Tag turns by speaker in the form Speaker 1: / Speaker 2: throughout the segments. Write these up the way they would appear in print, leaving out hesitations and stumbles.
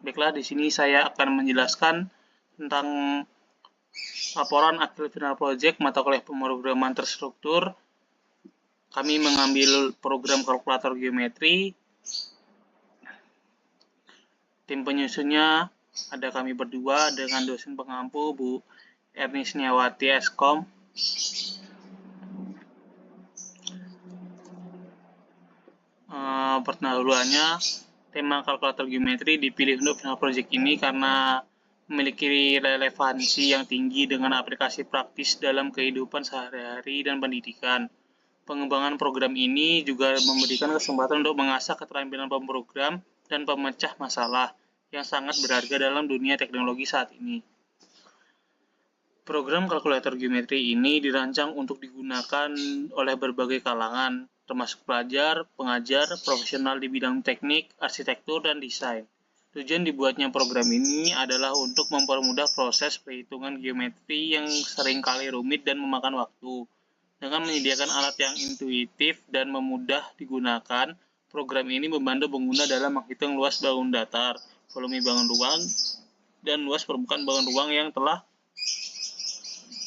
Speaker 1: Baiklah, di sini saya akan menjelaskan tentang laporan akhir final project mata kuliah pemrograman terstruktur. Kami mengambil program kalkulator geometri. Tim penyusunnya ada kami berdua dengan dosen pengampu Bu Erni Sniawati Eskom. Pendahuluannya, tema kalkulator geometri dipilih untuk final project ini karena memiliki relevansi yang tinggi dengan aplikasi praktis dalam kehidupan sehari-hari dan pendidikan. Pengembangan program ini juga memberikan kesempatan untuk mengasah keterampilan pemrogram dan pemecah masalah yang sangat berharga dalam dunia teknologi saat ini. Program kalkulator geometri ini dirancang untuk digunakan oleh berbagai kalangan, termasuk pelajar, pengajar, profesional di bidang teknik, arsitektur, dan desain. Tujuan dibuatnya program ini adalah untuk mempermudah proses perhitungan geometri yang seringkali rumit dan memakan waktu. Dengan menyediakan alat yang intuitif dan mudah digunakan, program ini membantu pengguna dalam menghitung luas bangun datar, volume bangun ruang, dan luas permukaan bangun ruang yang telah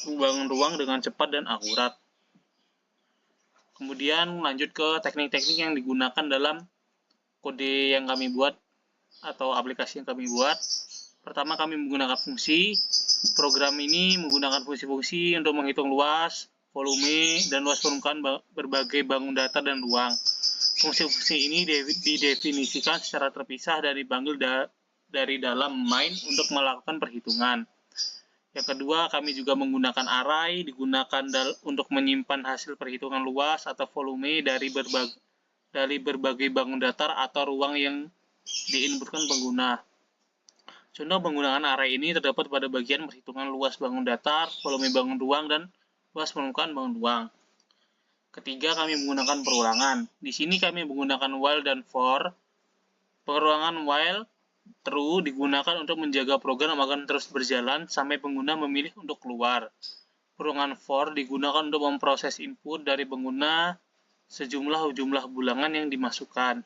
Speaker 1: bangun ruang dengan cepat dan akurat. Kemudian lanjut ke teknik-teknik yang digunakan dalam kode yang kami buat atau aplikasi yang kami buat. Pertama, kami menggunakan fungsi. Program ini menggunakan fungsi-fungsi untuk menghitung luas, volume, dan luas permukaan berbagai bangun datar dan ruang. Fungsi-fungsi ini didefinisikan secara terpisah dan dipanggil dari dalam main untuk melakukan perhitungan. Yang kedua, kami juga menggunakan array, digunakan untuk menyimpan hasil perhitungan luas atau volume dari berbagai bangun datar atau ruang yang diinputkan pengguna. Contoh penggunaan array ini terdapat pada bagian perhitungan luas bangun datar, volume bangun ruang, dan luas permukaan bangun ruang. Ketiga, kami menggunakan perulangan. Di sini kami menggunakan while dan for. Perulangan while true digunakan untuk menjaga program akan terus berjalan sampai pengguna memilih untuk keluar. Perulangan for digunakan untuk memproses input dari pengguna sejumlah bulangan yang dimasukkan.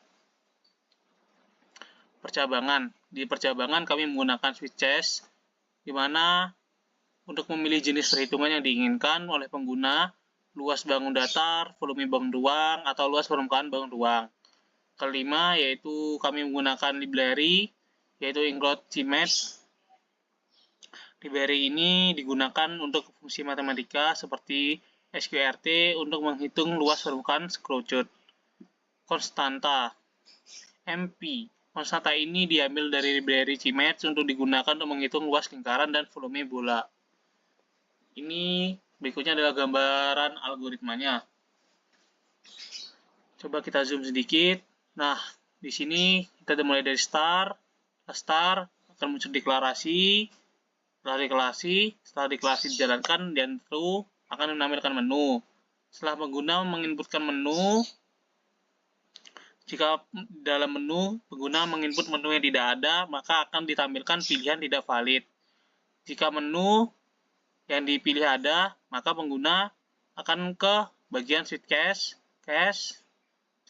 Speaker 1: Percabangan. Di percabangan kami menggunakan switches, di mana untuk memilih jenis perhitungan yang diinginkan oleh pengguna, luas bangun datar, volume bangun ruang, atau luas permukaan bangun ruang. Kelima, yaitu kami menggunakan library, yaitu include CMath. Library ini digunakan untuk fungsi matematika seperti SQRT untuk menghitung luas permukaan screwcut. Konstanta MP. Konstanta ini diambil dari library CMath untuk digunakan untuk menghitung luas lingkaran dan volume bola. Ini berikutnya adalah gambaran algoritmanya. Coba kita zoom sedikit. Nah, di sini kita mulai dari start akan muncul deklarasi. Setelah deklarasi dijalankan dan true akan menampilkan menu. Setelah pengguna menginputkan menu, jika dalam menu pengguna menginput menu yang tidak ada, maka akan ditampilkan pilihan tidak valid. Jika menu yang dipilih ada, maka pengguna akan ke bagian sheet cache,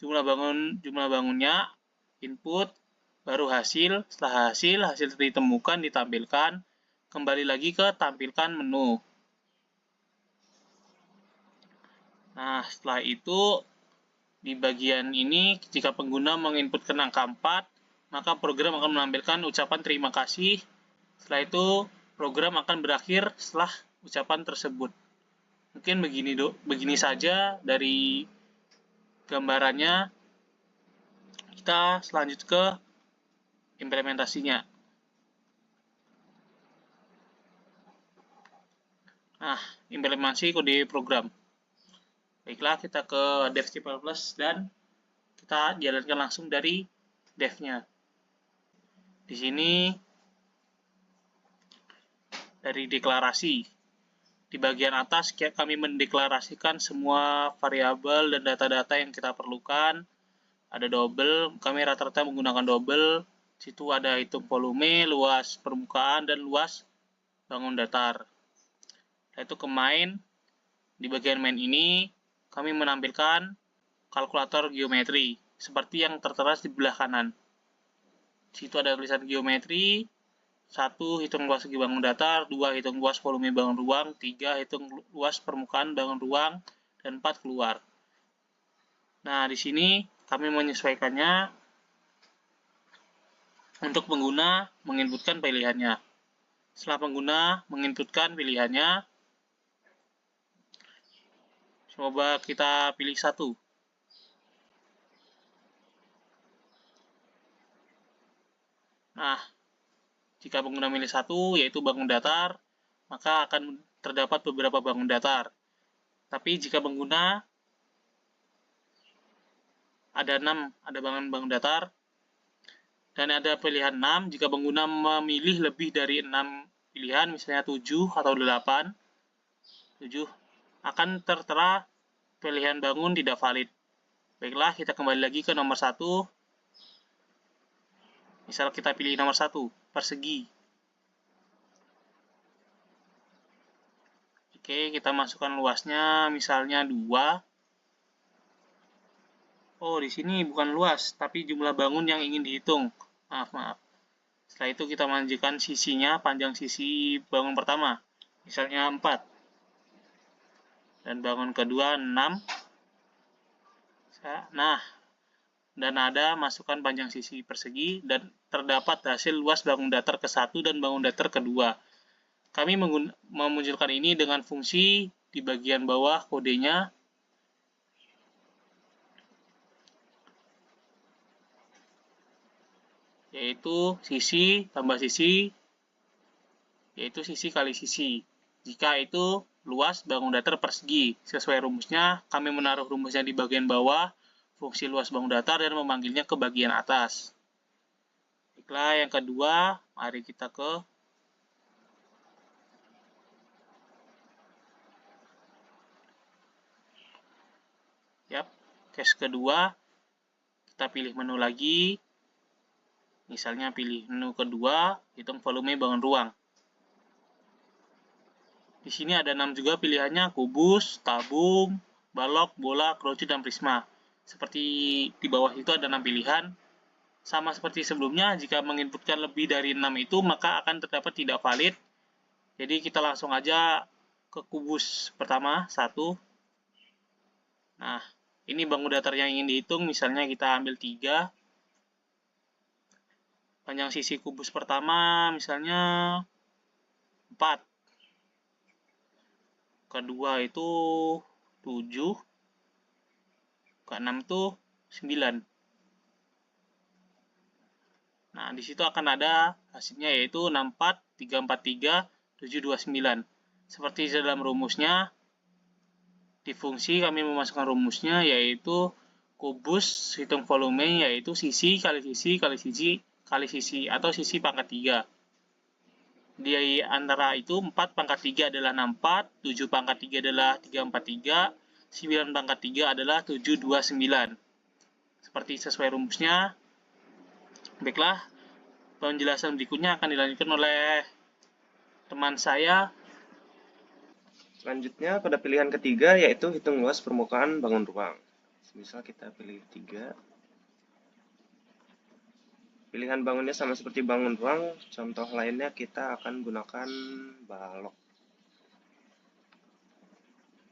Speaker 1: jumlah bangunnya, input, baru hasil. Setelah hasil ditemukan ditampilkan, kembali lagi ke tampilkan menu. Nah, setelah itu di bagian ini, jika pengguna menginputkan angka 4, maka program akan menampilkan ucapan terima kasih. Setelah itu, program akan berakhir setelah ucapan tersebut. Mungkin begini saja dari gambarannya. Kita selanjut ke implementasinya. Nah, implementasi kode program. Baiklah, kita ke dev C++ dan kita jalankan langsung dari dev-nya. Di sini dari deklarasi. Di bagian atas kami mendeklarasikan semua variabel dan data-data yang kita perlukan. Ada double, kami rata-rata menggunakan double. Situ ada hitung volume, luas permukaan, dan luas bangun datar. Itu ke main. Di bagian main ini kami menampilkan kalkulator geometri seperti yang tertera di belah kanan. Di situ ada tulisan geometri. 1. Hitung luas segi bangun datar. 2. Hitung luas volume bangun ruang. 3. Hitung luas permukaan bangun ruang. Dan 4. Keluar. Nah, di sini kami menyesuaikannya untuk pengguna menginputkan pilihannya. Setelah pengguna menginputkan pilihannya, coba kita pilih satu. Nah, jika pengguna milih satu, yaitu bangun datar, maka akan terdapat beberapa bangun datar. Tapi jika pengguna ada 6, ada bangun datar, dan ada pilihan 6, jika pengguna memilih lebih dari 6 pilihan, misalnya 7 atau 8, 7, akan tertera pilihan bangun tidak valid. Baiklah, kita kembali lagi ke nomor 1. Misal kita pilih nomor 1, persegi. Oke, kita masukkan luasnya misalnya 2. Oh, di sini bukan luas, tapi jumlah bangun yang ingin dihitung. Maaf. Setelah itu kita menunjukkan sisinya, panjang sisi bangun pertama. Misalnya 4. Dan bangun kedua 6. Nah, dan ada masukkan panjang sisi persegi dan terdapat hasil luas bangun datar ke-1 dan bangun datar kedua. Kami memunculkan ini dengan fungsi di bagian bawah kodenya, yaitu sisi tambah sisi, yaitu sisi kali sisi. Jika itu luas bangun datar persegi. Sesuai rumusnya, kami menaruh rumusnya di bagian bawah, fungsi luas bangun datar, dan memanggilnya ke bagian atas. Baiklah, yang kedua, mari kita ke case kedua. Kita pilih menu lagi. Misalnya pilih menu kedua, hitung volume bangun ruang. Di sini ada 6 juga pilihannya, kubus, tabung, balok, bola, kerucut, dan prisma. Seperti di bawah itu ada 6 pilihan. Sama seperti sebelumnya, jika menginputkan lebih dari 6 itu, maka akan terdapat tidak valid. Jadi kita langsung aja ke kubus pertama, 1. Nah, ini bangun datar yang ingin dihitung, misalnya kita ambil 3. Panjang sisi kubus pertama misalnya 4. Kedua itu 7. Ke-6 itu 9. Nah, di situ akan ada hasilnya yaitu 64, 343, 729. Seperti dalam rumusnya, di fungsi kami memasukkan rumusnya yaitu kubus hitung volume yaitu sisi kali sisi kali sisi kali sisi atau sisi pangkat 3. Di antara itu 4 pangkat 3 adalah 64, 7 pangkat 3 adalah 343, 9 pangkat 3 adalah 729. Seperti sesuai rumusnya. Baiklah, penjelasan berikutnya akan dilanjutkan oleh teman saya.
Speaker 2: Selanjutnya pada pilihan ketiga yaitu hitung luas permukaan bangun ruang. Misal kita pilih 3. Pilihan bangunnya sama seperti bangun ruang, contoh lainnya kita akan gunakan balok.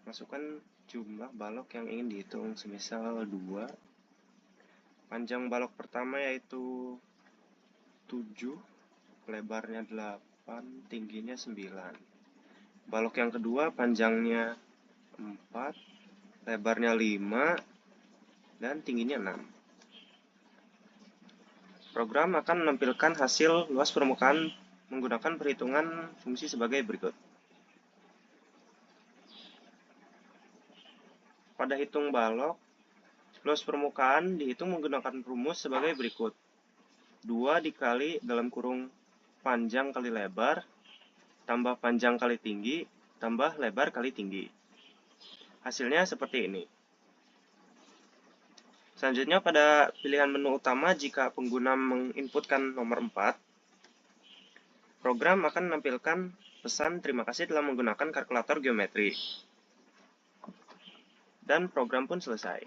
Speaker 2: Masukkan jumlah balok yang ingin dihitung, semisal 2. Panjang balok pertama yaitu 7, lebarnya 8, tingginya 9. Balok yang kedua panjangnya 4, lebarnya 5, dan tingginya 6. Program akan menampilkan hasil luas permukaan menggunakan perhitungan fungsi sebagai berikut. Pada hitung balok, luas permukaan dihitung menggunakan rumus sebagai berikut. 2 dikali dalam kurung panjang kali lebar, tambah panjang kali tinggi, tambah lebar kali tinggi. Hasilnya seperti ini. Selanjutnya pada pilihan menu utama, jika pengguna menginputkan nomor 4, program akan menampilkan pesan terima kasih telah menggunakan kalkulator geometri. Dan program pun selesai.